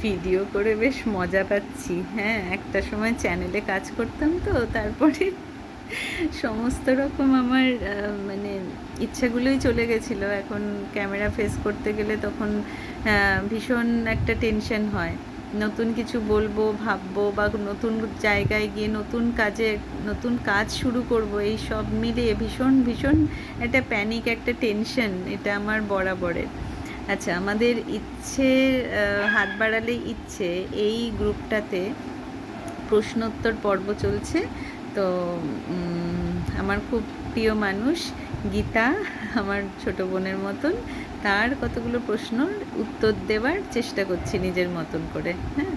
Video করে বেশ মজা পাচ্ছি। হ্যাঁ, একটা সময় চ্যানেলে কাজ করতাম তো, তারপরে সমস্ত রকম আমার মানে ইচ্ছাগুলোই চলে গেছিলো। এখন ক্যামেরা ফেস করতে গেলে তখন ভীষণ একটা টেনশন হয়। নতুন কিছু বলবো, ভাববো, বা নতুন জায়গায় গিয়ে নতুন কাজ শুরু করব, এই সব মিলিয়ে ভীষণ ভীষণ একটা প্যানিক, একটা টেনশন, এটা আমার বরাবরের। আচ্ছা, আমাদের ইচ্ছের হাত বাড়ালে ইচ্ছে, এই গ্রুপটাতে প্রশ্নোত্তর পর্ব চলছে। তো আমার খুব প্রিয় মানুষ গীতা, আমার ছোট বোনের মতন, তার কতগুলো প্রশ্নর উত্তর দেওয়ার চেষ্টা করছি নিজের মতন করে। হ্যাঁ,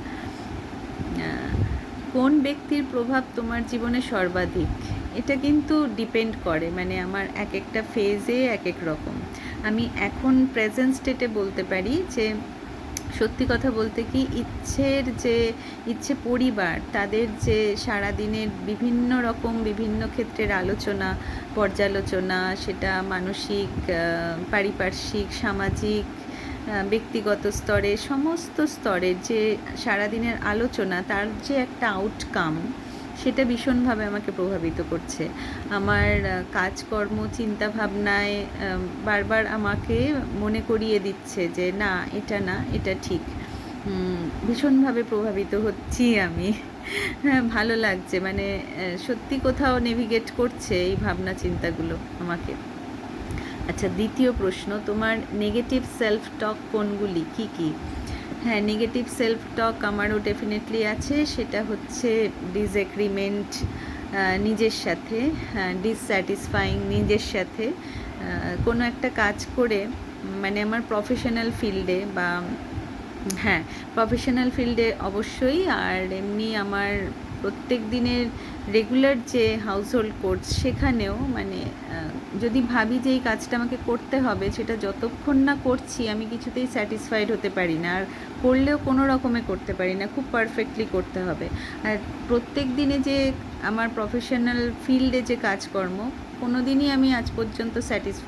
কোন ব্যক্তির প্রভাব তোমার জীবনে সর্বাধিক? এটা কিন্তু ডিপেন্ড করে, মানে আমার এক একটা ফেজে এক এক রকম। আমি এখন প্রেজেন্ট স্টেটে বলতে পারি যে সত্যি কথা বলতে কি, ইচ্ছে পরিবার, তাদের যে সারাদিনের বিভিন্ন রকম বিভিন্ন ক্ষেত্রের আলোচনা পর্যালোচনা, সেটা মানসিক, পারিপার্শ্বিক, সামাজিক, ব্যক্তিগত স্তরে, সমস্ত স্তরের যে সারাদিনের আলোচনা, তার যে একটা আউটকাম, সেটা ভীষণভাবে আমাকে প্রভাবিত করছে। আমার কাজকর্ম, চিন্তাভাবনায় বারবার আমাকে মনে করিয়ে দিচ্ছে যে না, এটা ঠিক। ভীষণভাবে প্রভাবিত হচ্ছি আমি। হ্যাঁ, ভালো লাগছে, মানে সত্যি কোথাও নেভিগেট করছে এই ভাবনা চিন্তাগুলো আমাকে। আচ্ছা, দ্বিতীয় প্রশ্ন, তোমার নেগেটিভ সেলফ টক কোনগুলি, কী কী? হ্যাঁ, নেগেটিভ সেলফ টক আমারও ডেফিনেটলি আছে। সেটা হচ্ছে ডিসএগ্রিমেন্ট নিজের সাথে, ডিসস্যাটিসফাইং নিজের সাথে। কোনো একটা কাজ করে, মানে আমার প্রফেশনাল ফিল্ডে, বা হ্যাঁ, প্রফেশনাল ফিল্ডে অবশ্যই, আর এমনি আমার প্রত্যেক দিনের রেগুলার যে হাউসহোল্ড কোর্স, সেখানেও মানে যদি ভাবি যে এই কাজটা আমাকে করতে হবে, সেটা যতক্ষণ না করছি আমি কিছুতেই স্যাটিসফাইড হতে পারি না, আর করলেও কোনো রকমে করতে পারি না, খুব পারফেক্টলি করতে হবে। আর প্রত্যেক দিনে যে আমার প্রফেশনাল ফিল্ডে যে কাজকর্ম, কোনো দিনই আমি আজ পর্যন্ত স্যাটিসফাই